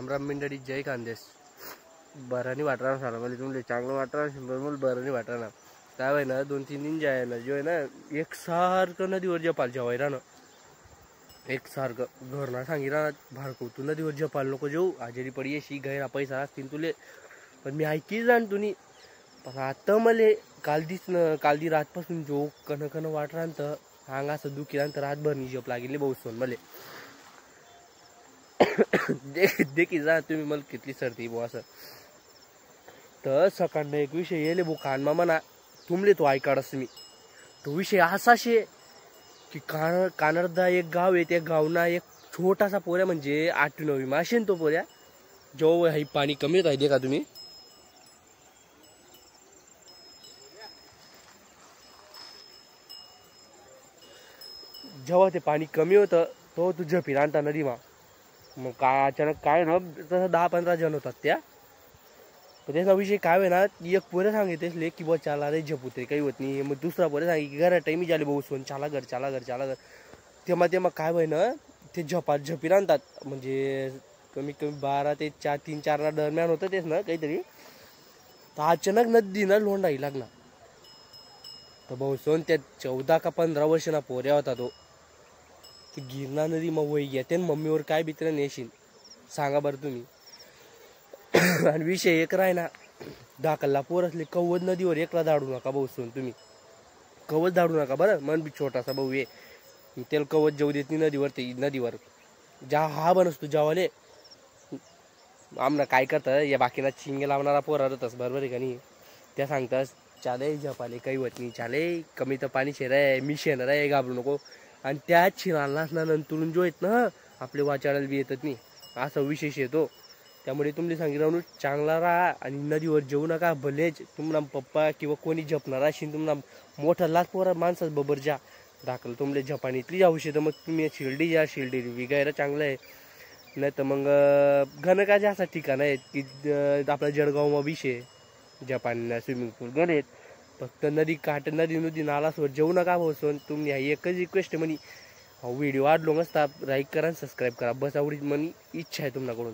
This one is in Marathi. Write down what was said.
राम मंडळी, जय खानदेश. बरानी वाटरा सारा मला तुमले चांगलं वाटरा मला बरानी वाटरा ना काय आहे ना 2-3 दिन जाय ना जो आहे ना एक सारखं नदीवर जपाल जेवायला ना एक सारखं घर ना सांगितलं ना भारकवतू नदीवर जपाल नको जेऊ आजारी पडी अशी गैरा पैसा असतील तुले पण मी ऐकी जाण तुम्ही पण आता मले कालदी रातपासून जो कन वाटरांत अंग असं दुखीरांत रातभर नि जप लागली बहुसोन मले देखी जा तुम्ही मला कितली सर्दी बो असं तर सकाळनं एक विषय येले बो कानमा म्हणा तुमले तो ऐकाडस मी तो विषय असा शे की कानडदा एक गाव आहे त्या गावना एक छोटासा पोऱ्या म्हणजे 8-9 माशेन तो पोऱ्या जेव्हा हे पाणी कमी राहिले का तुम्ही जेव्हा ते पाणी कमी होतं तो तुझ्या फिरांता नदी मा मग काय अचानक काय ना तसं 10-15 जण होतात त्या त्याचा विषय काय आहे ना एक पोरं सांगितले की बा चाला रे झपुत्रे काही होत नाही मग दुसरा पोरं सांगे की घरा टाइमी झाले भाऊ सोन चाला घर तेव्हा काय होय ना ते झपी राहतात म्हणजे कमी 12 ते 3-4 ना दरम्यान होतं तेच ना काहीतरी तर अचानक नदी ना लोंडाई लागला तर भाऊ सोन त्या 14 का 15 वर्ष ना पोऱ्या होता तो ती गिरणा नदी मग वही घेते मम्मीवर काय बित्र नेशील सांगा बरं तुम्ही आणि विषय एक राय ना दाखलला पोर असले कवच नदीवर एकला धाडू नका भाऊ सोन तुम्ही कवच धाडू नका बरं मन बी छोटासा भाऊ ये त्याला कवच जाऊ देत नाही नदीवर जा हा बनसतो जावाले आमना काय करतं या बाकीना चिंगे लावणारा पोरातच बरोबर आहे का नाही त्या सांगतास चाले जपाले काही होत नाही चाले कमी तर पाणी शेराय मी शेणार आहे घाबरू नको आणि त्याच शिरालाच ना नंतरून जो आहेत ना आपले वाचाडायला बी येतात नाही असा विशेष येतो त्यामुळे तुम्ही सांगितलं चांगला राहा आणि नदीवर जेवू नका भलेच तुम्हाला पप्पा किंवा कोणी जपणार असेल तुम्हाला मोठा लाख पोरा माणसाच बरोबर जा दाखल तुमले जपानीतली जाऊ शकतं मग तुम्ही शिर्डी जा शिर्डी विगायला चांगलं आहे नाही तर मग घनकाचे असा ठिकाण आहेत की आपल्या जळगावमा विषय जपान स्विमिंग पूल गणेत फक्त नदी नालासवर जेवू नका भाऊसन तुम्ही एकच रिक्वेस्ट म्हणे व्हिडिओ वाढलो नसता लाईक करा सबस्क्राईब करा बस आवडीच म्हणे इच्छा आहे तुमच्याकडून.